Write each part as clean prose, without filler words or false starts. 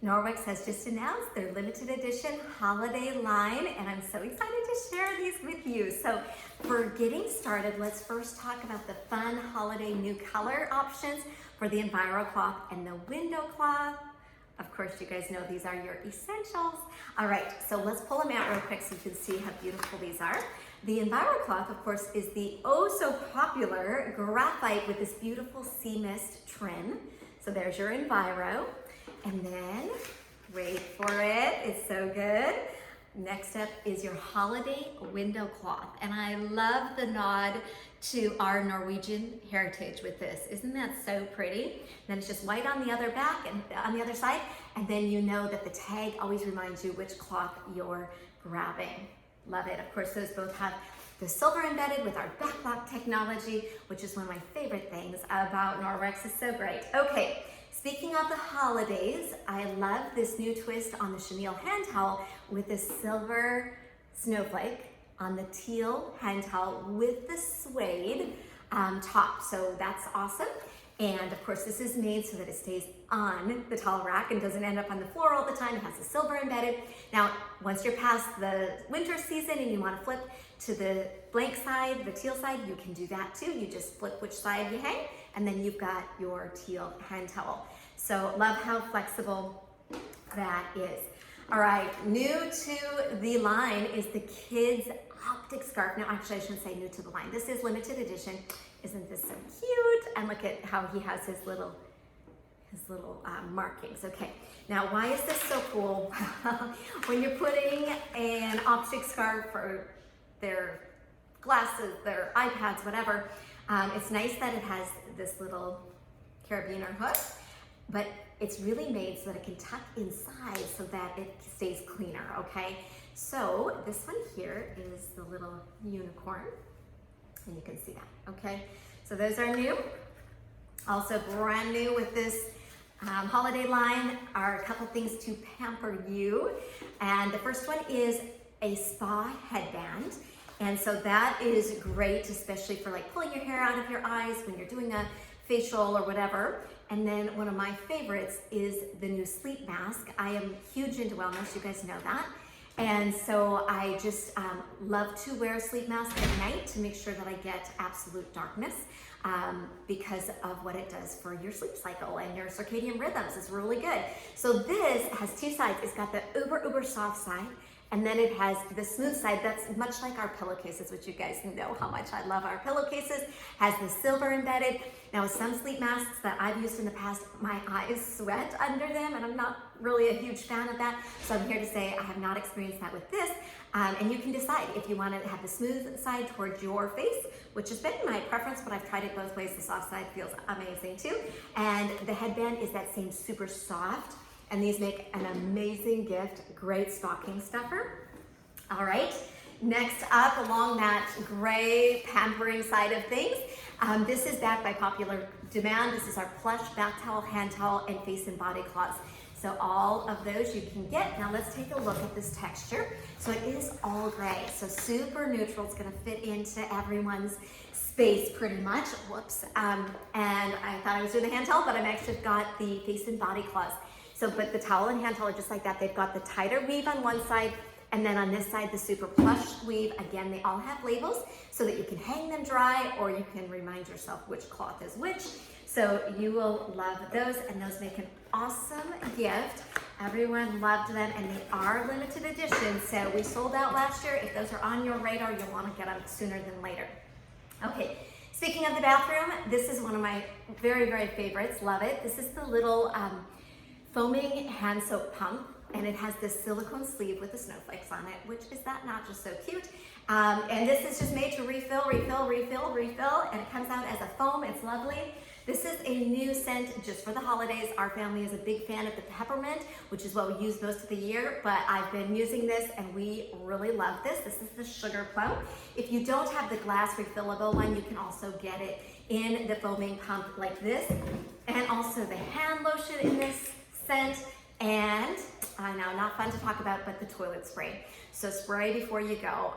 Norwex has just announced their limited edition holiday line, and I'm so excited to share these with you. So for getting started, let's first talk about the fun holiday new color options for the EnviroCloth and the window cloth. Of course, you guys know these are your essentials. All right, so let's pull them out real quick so you can see how beautiful these are. The EnviroCloth, of course, is the oh so popular graphite with this beautiful sea mist trim. So there's your Enviro. And then, wait for it, it's so good. Next up is your holiday window cloth. And I love the nod to our Norwegian heritage with this. Isn't that so pretty? Then it's just white on the other back and on the other side. And then you know that the tag always reminds you which cloth you're grabbing. Love it. Of course, those both have the silver embedded with our backlock technology, which is one of my favorite things about Norwex. It's so great. Okay. Speaking of the holidays, I love this new twist on the Chenille hand towel with the silver snowflake on the teal hand towel with the suede top. So that's awesome. And of course, this is made so that it stays on the towel rack and doesn't end up on the floor all the time. It has the silver embedded. Now, once you're past the winter season and you want to flip to the blank side, the teal side, you can do that too. You just flip which side you hang, and then you've got your teal hand towel. So love how flexible that is. All right, new to the line is the kids Optic Scarf. Now, actually, I shouldn't say new to the line. This is limited edition. Isn't this so cute? And look at how he has his little markings. Okay, now why is this so cool? When you're putting an Optic Scarf for their glasses, their iPads, whatever, it's nice that it has this little carabiner hook, but it's really made so that it can tuck inside so that it stays cleaner, okay? So this one here is the little unicorn, and you can see that, okay? So those are new. Also brand new with this holiday line are a couple things to pamper you. And the first one is a spa headband. And so that is great, especially for like pulling your hair out of your eyes when you're doing a facial or whatever. And then one of my favorites is the new sleep mask. I am huge into wellness, you guys know that. And so I just love to wear a sleep mask at night to make sure that I get absolute darkness because of what it does for your sleep cycle and your circadian rhythms. It's really good. So this has two sides. It's got the uber soft side, and then it has the smooth side that's much like our pillowcases, which you guys know how much I love our pillowcases. Has the silver embedded. Now with some sleep masks that I've used in the past, my eyes sweat under them, and I'm not really a huge fan of that. So I'm here to say I have not experienced that with this. And you can decide if you want to have the smooth side towards your face, which has been my preference, but I've tried it both ways. The soft side feels amazing too. And the headband is that same super soft. And these make an amazing gift, great stocking stuffer. All right, next up along that gray pampering side of things, this is back by popular demand. This is our Plush bath towel, hand towel, and face and body cloths. So all of those you can get. Now let's take a look at this texture. So it is all gray, so super neutral. It's gonna fit into everyone's space pretty much. Whoops, and I thought I was doing the hand towel, but I've actually got the face and body cloths. So, but the towel and hand towel are just like that. They've got the tighter weave on one side, and then on this side, the super plush weave. Again, they all have labels so that you can hang them dry, or you can remind yourself which cloth is which. So you will love those, and those make an awesome gift. Everyone loved them, and they are limited edition. So we sold out last year. If those are on your radar, you'll want to get them sooner than later. Okay, speaking of the bathroom, this is one of my very favorites. Love it. This is the little foaming hand soap pump, and it has this silicone sleeve with the snowflakes on it, which is that not just so cute? And this is just made to refill, and it comes out as a foam. It's lovely. This is a new scent just for the holidays. Our family is a big fan of the peppermint, which is what we use most of the year, but I've been using this and we really love this. This is the Sugar Plum. If you don't have the glass refillable one, you can also get it in the foaming pump like this, and also the hand lotion in this scent, and I know, not fun to talk about, but the toilet spray. So spray before you go.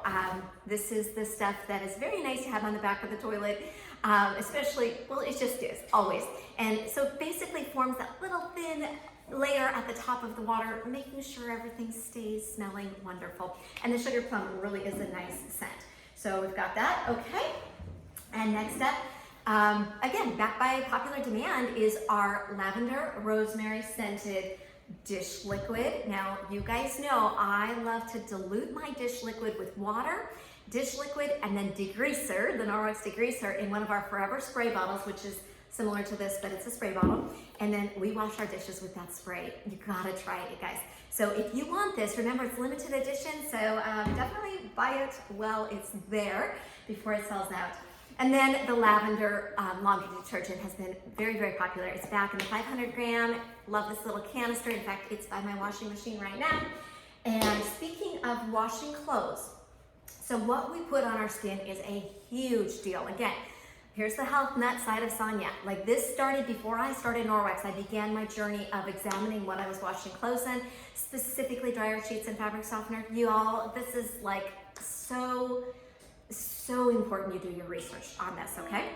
This is the stuff that is very nice to have on the back of the toilet. especially, well, it just is, always. And so it basically forms that little thin layer at the top of the water, making sure everything stays smelling wonderful. And the sugar plum really is a nice scent. So we've got that, okay. And next up, again, backed by popular demand, is our Lavender Rosemary scented dish liquid. Now, you guys know I love to dilute my dish liquid with water, dish liquid, and then degreaser, the Norwex degreaser, in one of our Forever spray bottles, which is similar to this, but it's a spray bottle. And then we wash our dishes with that spray. You gotta try it, you guys. So if you want this, remember it's limited edition, so definitely buy it while it's there before it sells out. And then the Lavender laundry detergent has been very, very popular. It's back in the 500 gram. Love this little canister. In fact, it's by my washing machine right now. And speaking of washing clothes, so what we put on our skin is a huge deal. Again, here's the health nut side of Sonia. Like, this started before I started Norwex. I began my journey of examining what I was washing clothes in, specifically dryer sheets and fabric softener. You all, this is like so important you do your research on this, okay?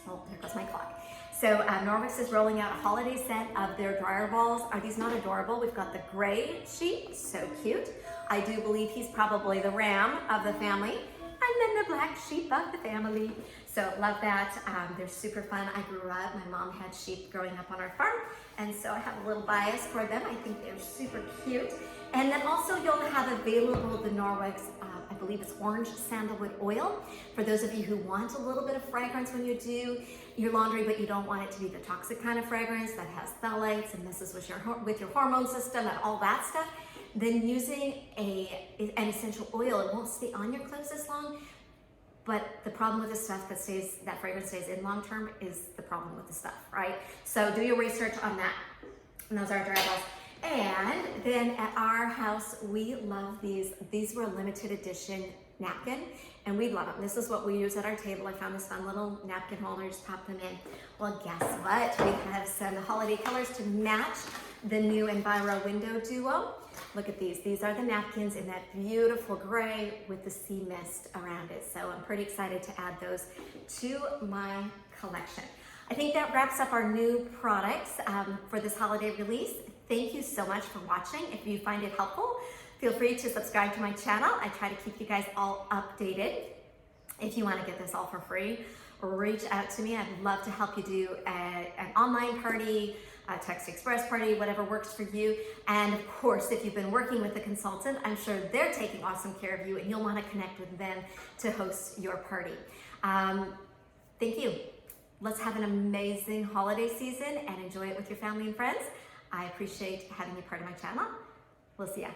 Oh, there goes my clock. So Norwex is rolling out a holiday set of their dryer balls. Are these not adorable? We've got the gray sheet, so cute. I do believe he's probably the ram of the family. And then the black sheep of the family. So love that. They're super fun. I grew up, my mom had sheep growing up on our farm, and so I have a little bias for them. I think they're super cute. And then also you'll have available the Norwex, I believe it's orange sandalwood oil, for those of you who want a little bit of fragrance when you do your laundry, but you don't want it to be the toxic kind of fragrance that has phthalates and messes with your hormone system and all that stuff. Then using an essential oil, it won't stay on your clothes as long, but the problem with the stuff that fragrance stays in long term is the problem with the stuff, right? So do your research on that. And those are our dry balls. And then at our house, we love these. These were a limited edition napkin, and we love them. This is what we use at our table. I found this fun little napkin holders, pop them in. Well, guess what? We have some holiday colors to match the new Enviro window duo. Look at these. These are the napkins in that beautiful gray with the sea mist around it. So I'm pretty excited to add those to my collection. I think that wraps up our new products for this holiday release. Thank you so much for watching. If you find it helpful, feel free to subscribe to my channel. I try to keep you guys all updated. If you want to get this all for free, reach out to me. I'd love to help you do an online party, a text express party, whatever works for you. And of course, if you've been working with a consultant, I'm sure they're taking awesome care of you, and you'll want to connect with them to host your party. Thank you. Let's have an amazing holiday season and enjoy it with your family and friends. I appreciate having you part of my channel. We'll see ya.